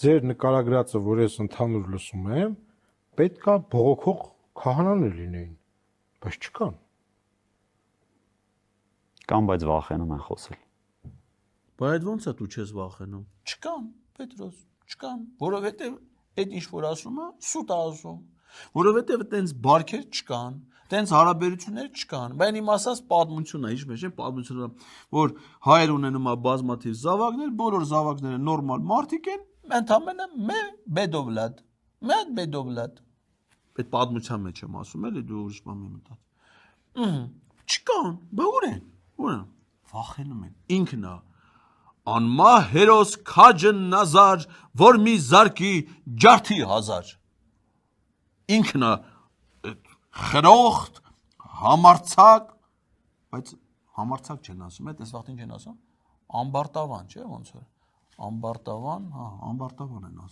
ձեր նկարագրածը, որ ես ընդհանուր լսում եմ, պետք է բողոքող քահանաներ լինեին, բայց չկան։ Կան, բայց վախենում են խոսել։ Բայց այդ ո՞նց է դու չես վախենում։ Չկան, Պետրոս, չկան, որովհետև այդ ինչ որ ասում է, սուտ է ասում, որովհետև այտենց բարքեր չկան, այտենց հարաբերություններ չկան, բայց իմ ասած պատմությունն է, ինչպես է պատմությունը, որ հայր ունենում է բազմաթիվ զավակներ, բոլոր զավակները նորմալ մարդիկ են, ընդամենը մե բեդովլադ, մեծ բեդովլադ։ Այդ պատմության մեջ եմ ասում, էլի դու ուրիշ բան մի մտած։ Չկան, բա ուր են, վախենում են, ինքն է անմա հերոս քաջը նազար, որ մի զարկի ջարդի հազար։ Ինքն է խրոխտ, համարցակ, բայց համարցակ չեն ասում, այս վաղտին չեն ասում, ամբարտավան, չէ՞ ոնց որ, ամբարտավան, հա, ամբարտավան են ասում։